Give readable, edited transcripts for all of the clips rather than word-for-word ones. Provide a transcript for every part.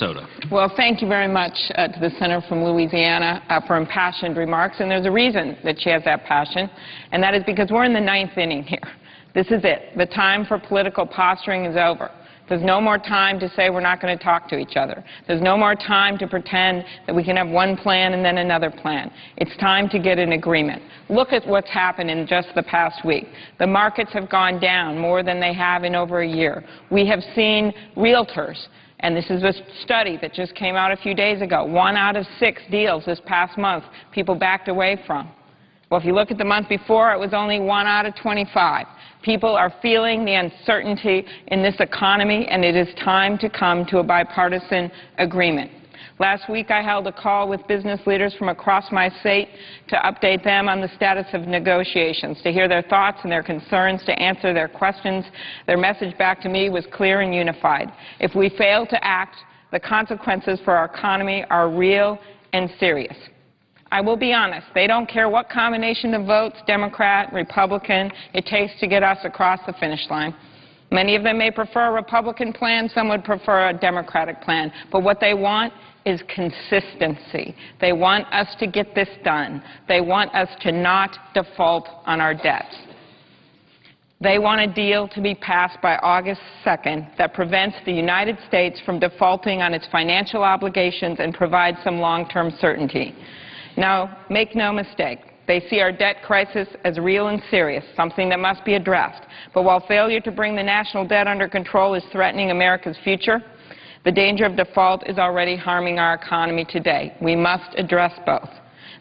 Minnesota. Well, thank you very much to the senator from Louisiana for impassioned remarks. And there's a reason that she has that passion, and that is because we're in the ninth inning here. This is it. The time for political posturing is over. There's no more time to say we're not going to talk to each other. There's no more time to pretend that we can have one plan and then another plan. It's time to get an agreement. Look at what's happened in just the past week. The markets have gone down more than they have in over a year. We have seen realtors, and this is a study that just came out a few days ago, 1 out of 6 deals this past month people backed away from. Well, if you look at the month before, it was only 1 out of 25. People are feeling the uncertainty in this economy, and it is time to come to a bipartisan agreement. Last week, I held a call with business leaders from across my state to update them on the status of negotiations, to hear their thoughts and their concerns, to answer their questions. Their message back to me was clear and unified. If we fail to act, the consequences for our economy are real and serious. I will be honest, they don't care what combination of votes, Democrat, Republican, it takes to get us across the finish line. Many of them may prefer a Republican plan, some would prefer a Democratic plan, but what they want is consistency. They want us to get this done. They want us to not default on our debts. They want a deal to be passed by August 2nd that prevents the United States from defaulting on its financial obligations and provides some long-term certainty. Now, make no mistake, they see our debt crisis as real and serious, something that must be addressed. But while failure to bring the national debt under control is threatening America's future, the danger of default is already harming our economy today. We must address both.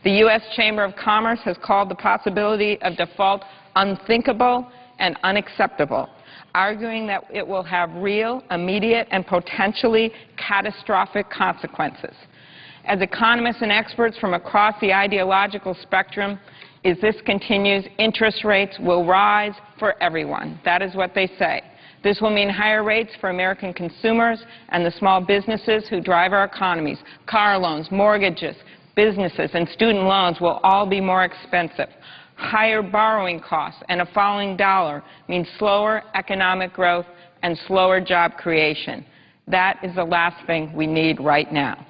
The U.S. Chamber of Commerce has called the possibility of default unthinkable and unacceptable, arguing that it will have real, immediate, and potentially catastrophic consequences. As economists and experts from across the ideological spectrum, as this continues, interest rates will rise for everyone. That is what they say. This will mean higher rates for American consumers and the small businesses who drive our economies. Car loans, mortgages, businesses, and student loans will all be more expensive. Higher borrowing costs and a falling dollar mean slower economic growth and slower job creation. That is the last thing we need right now.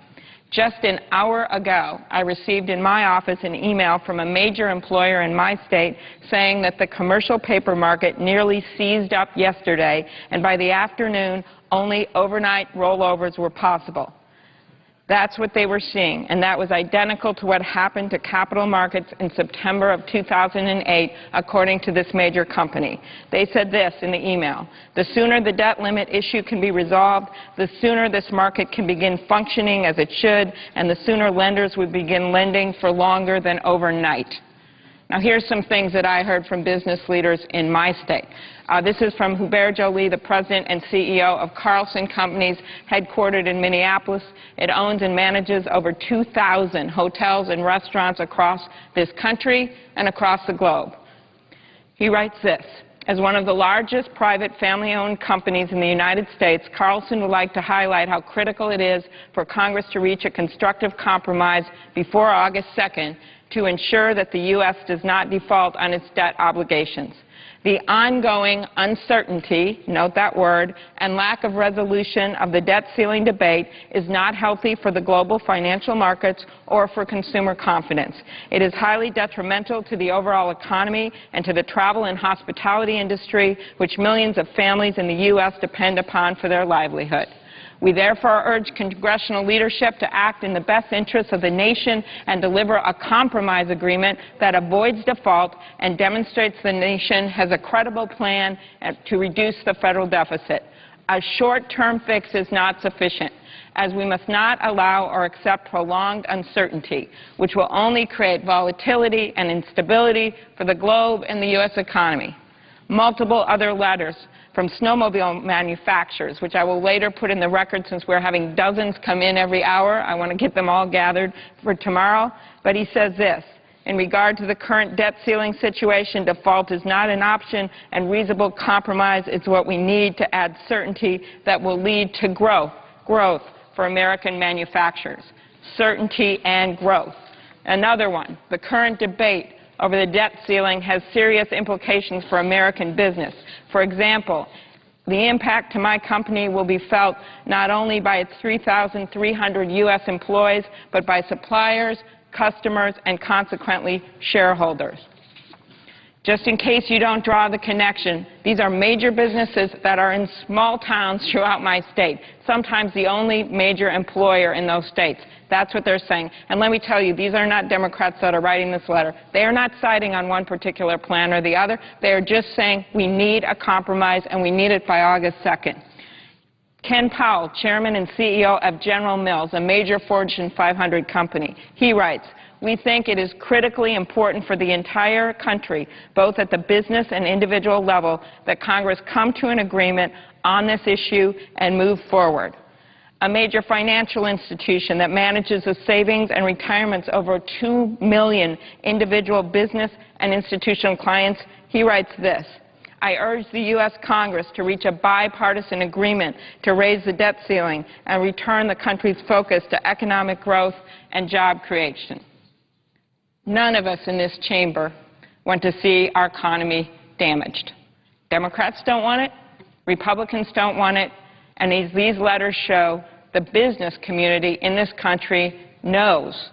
Just an hour ago, I received in my office an email from a major employer in my state saying that the commercial paper market nearly seized up yesterday, and by the afternoon, only overnight rollovers were possible. That's what they were seeing, and that was identical to what happened to capital markets in September of 2008, according to this major company. They said this in the email: the sooner the debt limit issue can be resolved, the sooner this market can begin functioning as it should, and the sooner lenders would begin lending for longer than overnight. Now, here's some things that I heard from business leaders in my state. This is from Hubert Joly, the president and CEO of Carlson Companies, headquartered in Minneapolis. It owns and manages over 2,000 hotels and restaurants across this country and across the globe. He writes this: as one of the largest private family-owned companies in the United States, Carlson would like to highlight how critical it is for Congress to reach a constructive compromise before August 2nd to ensure that the U.S. does not default on its debt obligations. The ongoing uncertainty, note that word, and lack of resolution of the debt ceiling debate is not healthy for the global financial markets or for consumer confidence. It is highly detrimental to the overall economy and to the travel and hospitality industry, which millions of families in the U.S. depend upon for their livelihood. We therefore urge congressional leadership to act in the best interests of the nation and deliver a compromise agreement that avoids default and demonstrates the nation has a credible plan to reduce the federal deficit. A short-term fix is not sufficient, as we must not allow or accept prolonged uncertainty, which will only create volatility and instability for the globe and the U.S. economy. Multiple other letters from snowmobile manufacturers, which I will later put in the record since we're having dozens come in every hour. I want to get them all gathered for tomorrow. But he says this: in regard to the current debt ceiling situation, default is not an option, and reasonable compromise is what we need to add certainty that will lead to growth for American manufacturers. Certainty and growth. Another one: the current debate over the debt ceiling has serious implications for American business. For example, The impact to my company will be felt not only by its 3,300 U.S. employees, but by suppliers, customers, and consequently shareholders. Just in case you don't draw the connection, these are major businesses that are in small towns throughout my state, sometimes the only major employer in those states. That's what they're saying. And let me tell you, these are not Democrats that are writing this letter. They are not siding on one particular plan or the other. They are just saying we need a compromise and we need it by August 2nd. Ken Powell, chairman and CEO of General Mills, a major Fortune 500 company, he writes, "We think it is critically important for the entire country, both at the business and individual level, that Congress come to an agreement on this issue and move forward." A major financial institution that manages the savings and retirements over 2 million individual business and institutional clients, he writes this, "I urge the U.S. Congress to reach a bipartisan agreement to raise the debt ceiling and return the country's focus to economic growth and job creation." None of us in this chamber want to see our economy damaged. Democrats don't want it, Republicans don't want it, and these letters show the business community in this country knows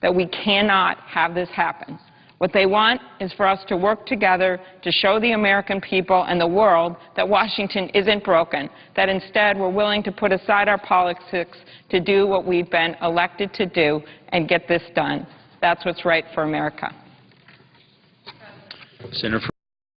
that we cannot have this happen. What they want is for us to work together to show the American people and the world that Washington isn't broken, that instead we're willing to put aside our politics to do what we've been elected to do and get this done. That's what's right for America. Senator